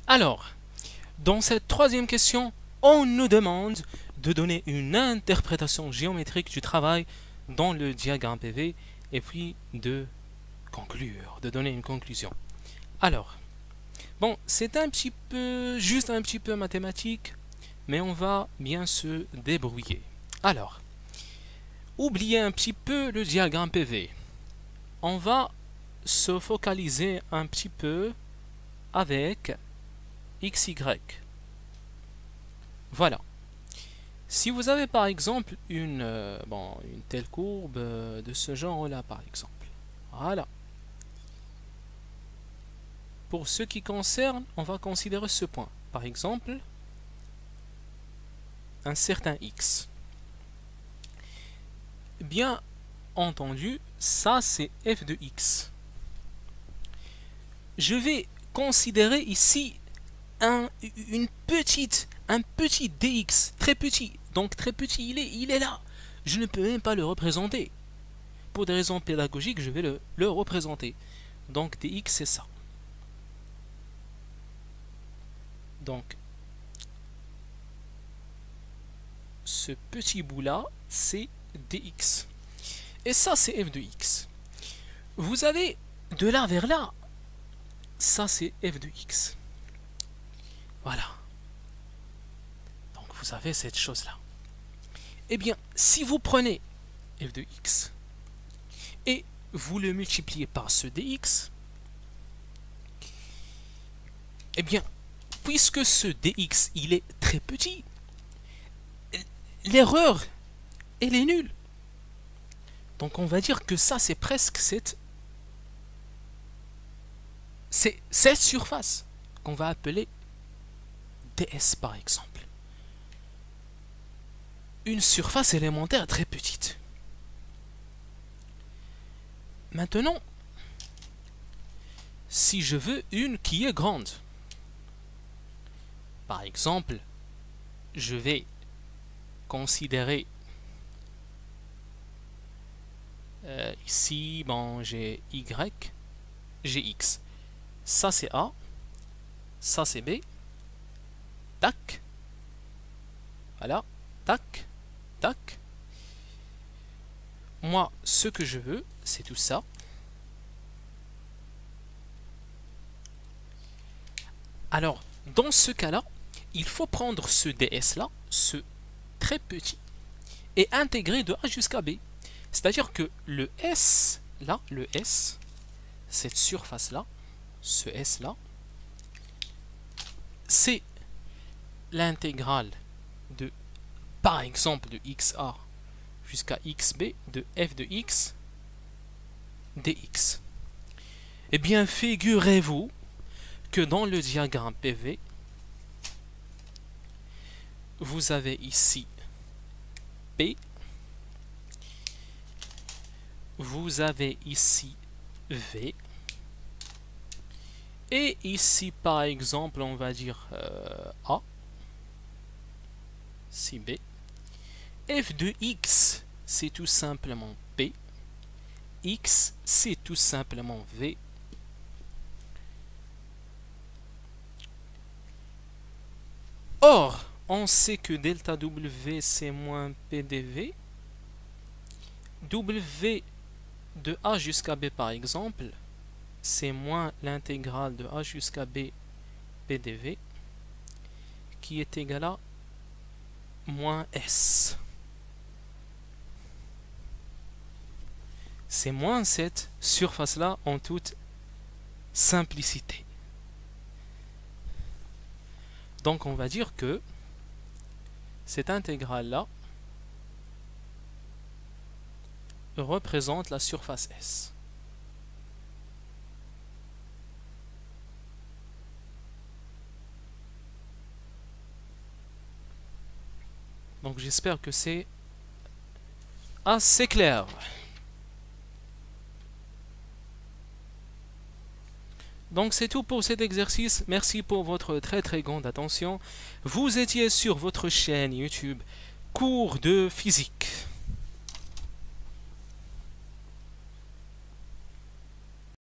Alors, dans cette troisième question, on nous demande de donner une interprétation géométrique du travail dans le diagramme PV et puis de conclure, de donner une conclusion. Alors, bon, c'est juste un petit peu mathématique, mais on va bien se débrouiller. Alors, oubliez un petit peu le diagramme PV. On va se focaliser un petit peu avec XY. Voilà. Si vous avez par exemple une telle courbe de ce genre-là, par exemple. Voilà. Pour ce qui concerne, on va considérer ce point. Par exemple, un certain X. Bien entendu, ça c'est f de X. Je vais considérer ici un petit dx, très petit. Donc très petit, il est là. Je ne peux même pas le représenter. Pour des raisons pédagogiques, je vais le représenter. Donc dx, c'est ça. Donc, ce petit bout-là, c'est dx. Et ça, c'est f de x. Vous avez de là vers là, ça c'est f de x. Voilà. Donc vous avez cette chose-là. Eh bien, si vous prenez f de x et vous le multipliez par ce dx, eh bien, puisque ce dx, il est très petit, l'erreur, elle est nulle. Donc on va dire que ça, c'est presque cette surface qu'on va appeler ds par exemple. Une surface élémentaire très petite. Maintenant, si je veux une qui est grande, par exemple, je vais considérer ici, bon, j'ai y, j'ai x. Ça c'est A, ça c'est B, tac, voilà, tac, tac. Moi, ce que je veux, c'est tout ça. Alors, dans ce cas-là, il faut prendre ce ds là, ce très petit, et intégrer de A jusqu'à B. C'est-à-dire que le S, là, le S, cette surface-là, ce S-là, c'est l'intégrale de, par exemple, de XA jusqu'à XB de f de x dx. Eh bien, figurez-vous que dans le diagramme PV, vous avez ici P, vous avez ici V, et ici par exemple on va dire A, si B, f de x c'est tout simplement P, x c'est tout simplement V, or on sait que delta W c'est moins P dV, W de A jusqu'à B par exemple, c'est moins l'intégrale de A jusqu'à B PDV, qui est égal à moins S. C'est moins cette surface-là en toute simplicité. Donc on va dire que cette intégrale-là représente la surface S. Donc j'espère que c'est assez clair. Donc c'est tout pour cet exercice. Merci pour votre très grande attention. Vous étiez sur votre chaîne YouTube Cours de physique.